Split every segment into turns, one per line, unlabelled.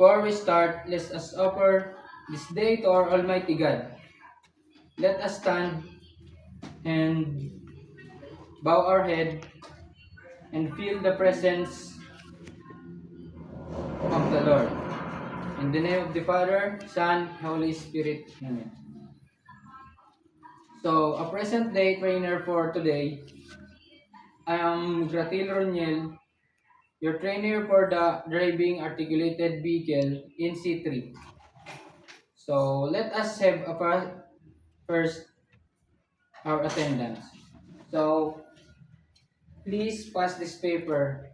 Before we start, let us offer this day to our Almighty God. Let us stand and bow our head and feel the presence of the Lord. In the name of the Father, Son, Holy Spirit. Amen. So, a present day trainer for today. I am Gratil Roniel, your trainer for the driving articulated vehicle in C3. So, let us have a first our attendance. So, please pass this paper.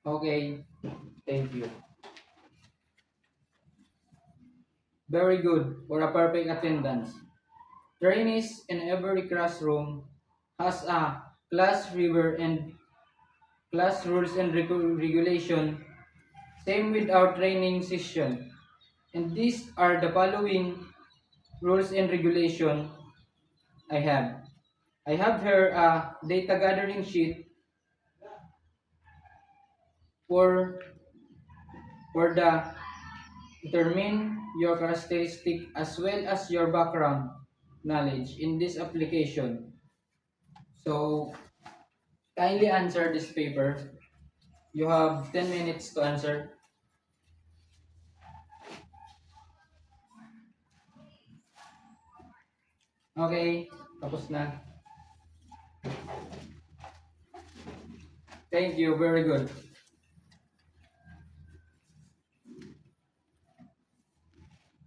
Okay, thank you. Very good for a perfect attendance. Trainees in every classroom has a class river and class rules and regulation. Same with our training session. And these are the following rules and regulation I have. I have here a data gathering sheet for the determine your characteristic as well as your background knowledge in this application. So kindly answer this paper. You have 10 minutes to answer. Okay, tapos na. Thank you, very good.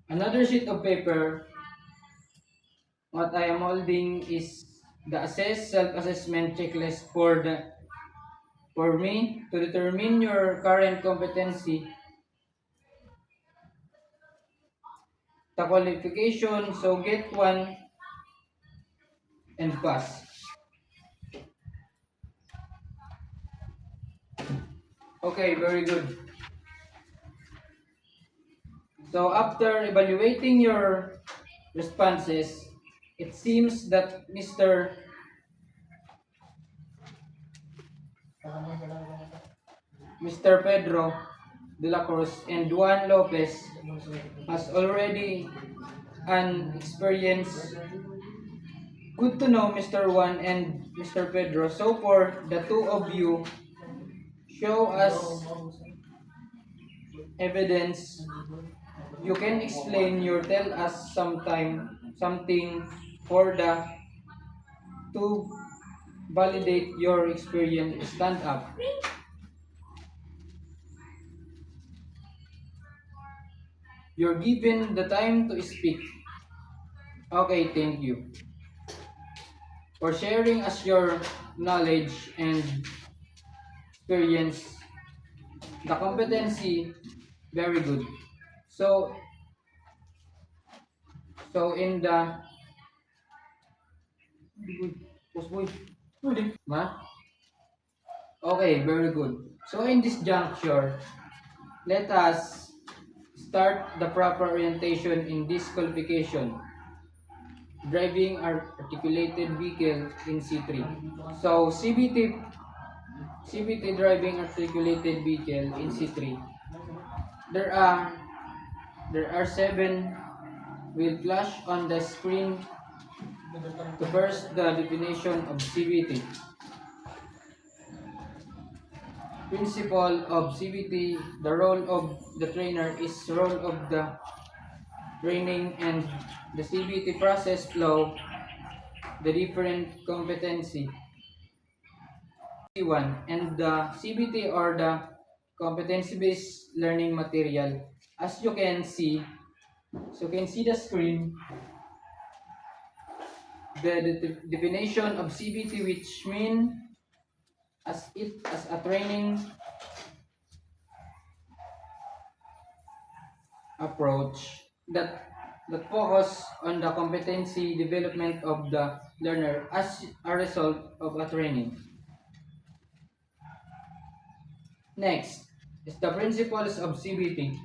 Another sheet of paper, what I am holding is the assess self-assessment checklist for me to determine your current competency, the qualification, so get one and pass. Okay, very good. So after evaluating your responses, it seems that Mr. Pedro de la Cruz and Juan Lopez has already an experience. Good to know, Mr. Juan and Mr. Pedro. So for the two of you, show us evidence. You can explain your tell us something for the to validate your experience. Stand up. You're given the time to speak. Okay, thank you for sharing us your knowledge and experience. The competency, very good. So in the Ma? Okay, very good. So in this juncture, let us start the proper orientation in this qualification. Driving articulated vehicle in C3. So CBT driving articulated vehicle in C3. There are 7 will flash on the screen. The first, the definition of CBT. Principle of CBT, the role of the trainer is role of the training and the CBT process flow, the different competency. C1 and the CBT or the competency-based learning material. As you can see, the screen, the definition of CBT, which mean as a training approach that focus on the competency development of the learner as a result of a training. Next is the principles of CBT.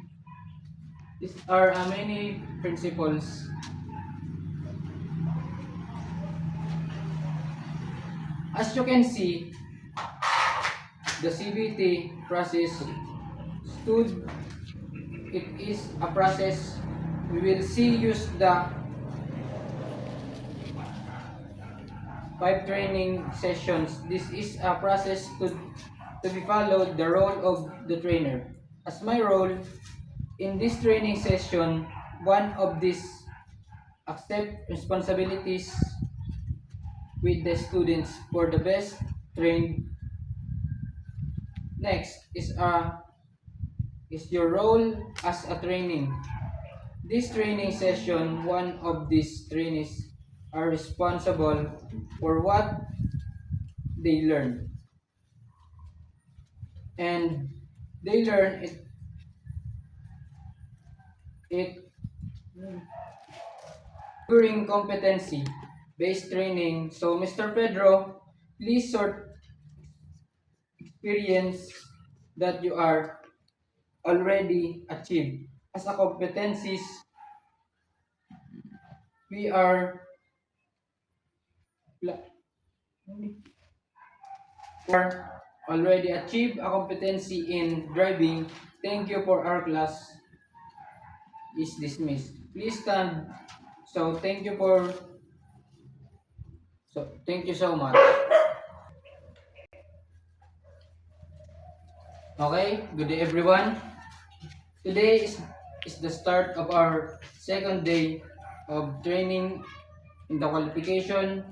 These are many principles. As you can see, the CBT process stood. It is a process we will see use the 5 training sessions. This is a process to be followed the role of the trainer. As my role in this training session, one of these accept responsibilities with the students for the best trained. Next is your role as a training. This training session, one of these trainees are responsible for what they learn. And they learn it during competency based training. So Mr. Pedro, please sort experience that you are already achieved. As a competencies, we are already achieved a competency in driving. Thank you for our class is dismissed. Please stand. So thank you so much. Okay, good day everyone. Today is the start of our second day of training in the qualification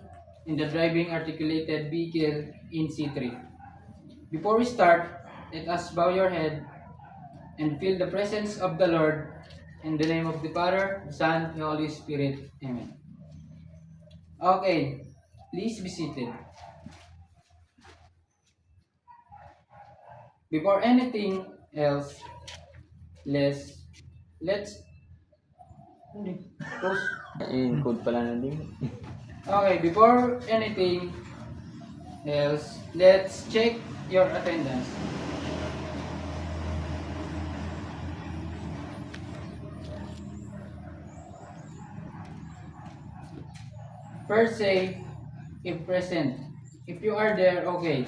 in the driving articulated vehicle in C3. Before we start, let us bow your head and feel the presence of the Lord in the name of the Father, the Son, and the Holy Spirit. Amen. Okay, please be seated. Before anything else, let's post.
Code pala na din.
Okay, before anything else, let's check your attendance. First say, if present. If you are there, okay.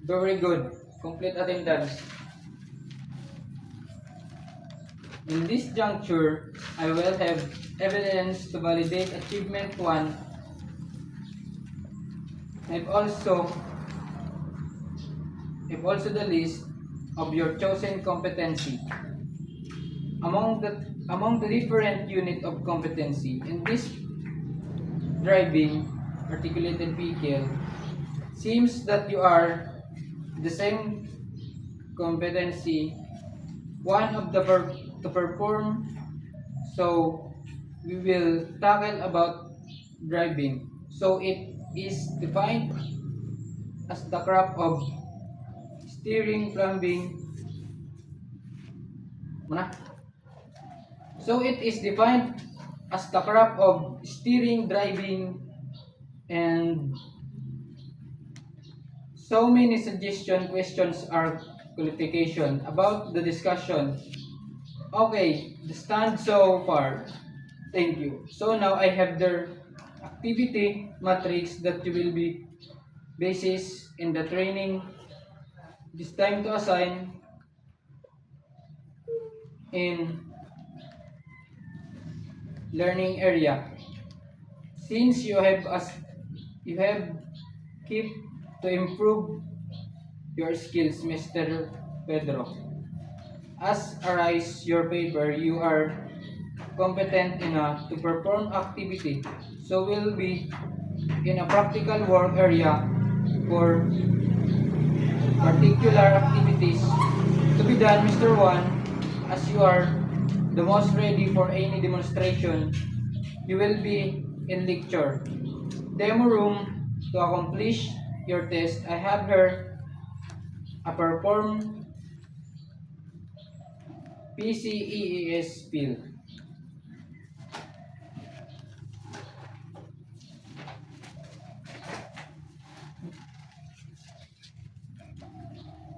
Very good. Complete attendance. In this juncture, I will have evidence to validate achievement 1 and also the list of your chosen competency. Among the different unit of competency in this driving articulated vehicle, seems that you are the same competency, one of the to perform. So we will tackle about driving. So it is defined as the craft of steering, plumbing. So it is defined as the craft of steering, driving, and so many suggestion questions are qualification about the discussion. Okay, the stand so far. Thank you. So now I have their activity matrix that you will be basis in the training. This time to assign in learning area. Since you have keep to improve your skills, Mr. Pedro. As arise your paper, you are competent enough to perform activity. So will be in a practical work area for particular activities to be done, Mr. 1, as you are the most ready for any demonstration. You will be in lecture. Demo room to accomplish your test. I have here a perform PCEES field.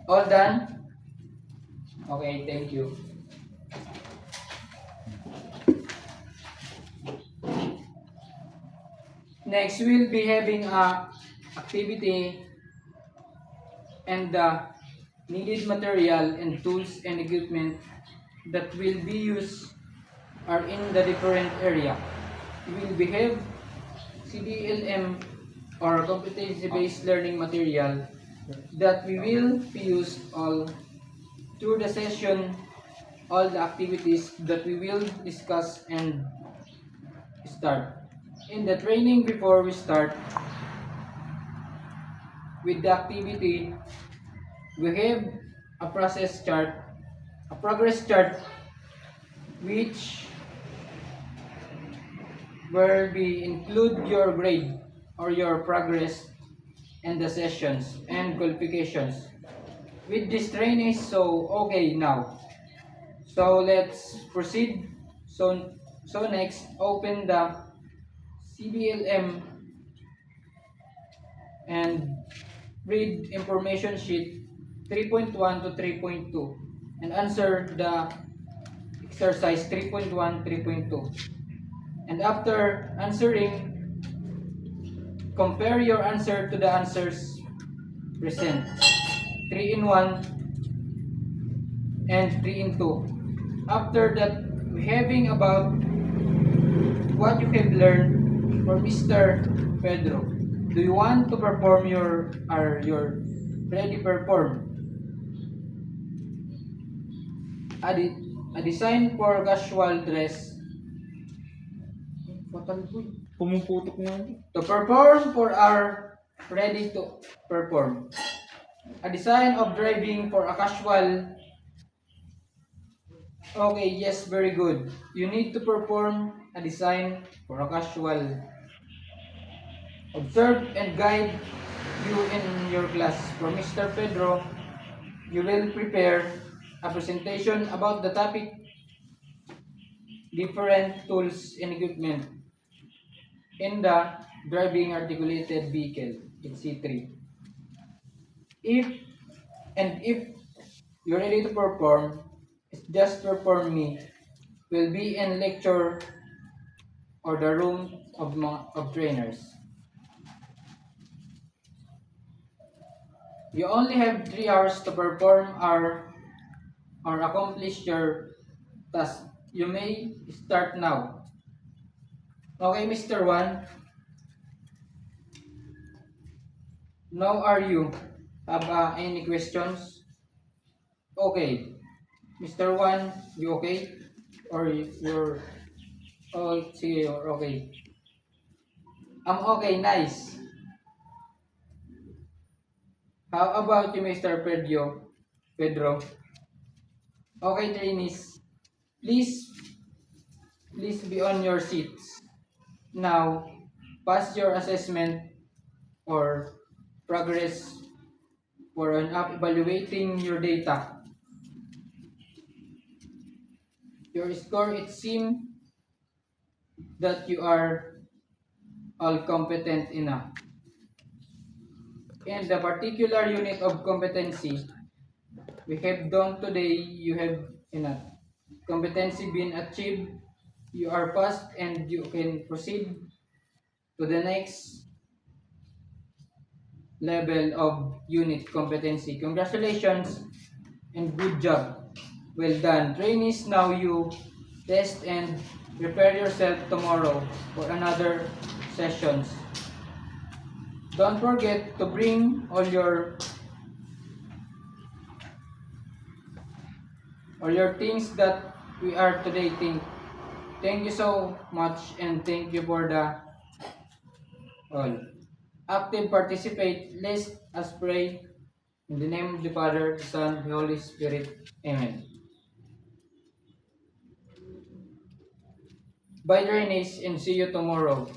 All done? Okay, thank you. Next, we'll be having a activity and the needed material and tools and equipment that will be used are in the different area. We will behave CDLM or competency-based learning material that we will be used all through the session, all the activities that we will discuss and start. In the training before we start with the activity, we have a process chart, a progress chart, which will be include your grade or your progress and the sessions and qualifications. With this training, so okay now. So let's proceed. So next, open the CDLM and read information sheet 3.1 to 3.2 and answer the exercise 3.1, 3.2. And after answering, compare your answer to the answers present. 3 in 1 and 3 in 2. After that, we having about what you have learned for Mr. Pedro. Do you want to perform your ready perform? A design for casual dress.
Pumuputok nga.
To perform for our ready to perform. A design of driving for a casual. Okay, yes, very good. You need to perform a design for a casual. Observe and guide you in your class. For Mr. Pedro, you will prepare a presentation about the topic, different tools and equipment in the driving articulated vehicle in C3. If you're ready to perform, just perform me will be in lecture or the room of trainers. You only have 3 hours to perform or accomplish your task. You may start now. Okay, Mr. 1. Now are you? Have any questions? Okay. Mr. 1, you okay? Or you're... Oh, sige, you're okay. I'm okay, nice. How about you, Mr. Pedro? Okay, trainees. Please be on your seats. Now, pass your assessment or progress for an evaluating your data. Your score, it seems that you are all competent enough. In the particular unit of competency we have done today, you have enough competency been achieved. You are passed and you can proceed to the next level of unit competency. Congratulations and good job. Well done. Trainees, now you test and prepare yourself tomorrow for another sessions. Don't forget to bring all your things that we are today think. Thank you so much and thank you for the all. Active participate. Let's us pray in the name of the Father, the Son, the Holy Spirit. Amen. Bye, trainees, and see you tomorrow.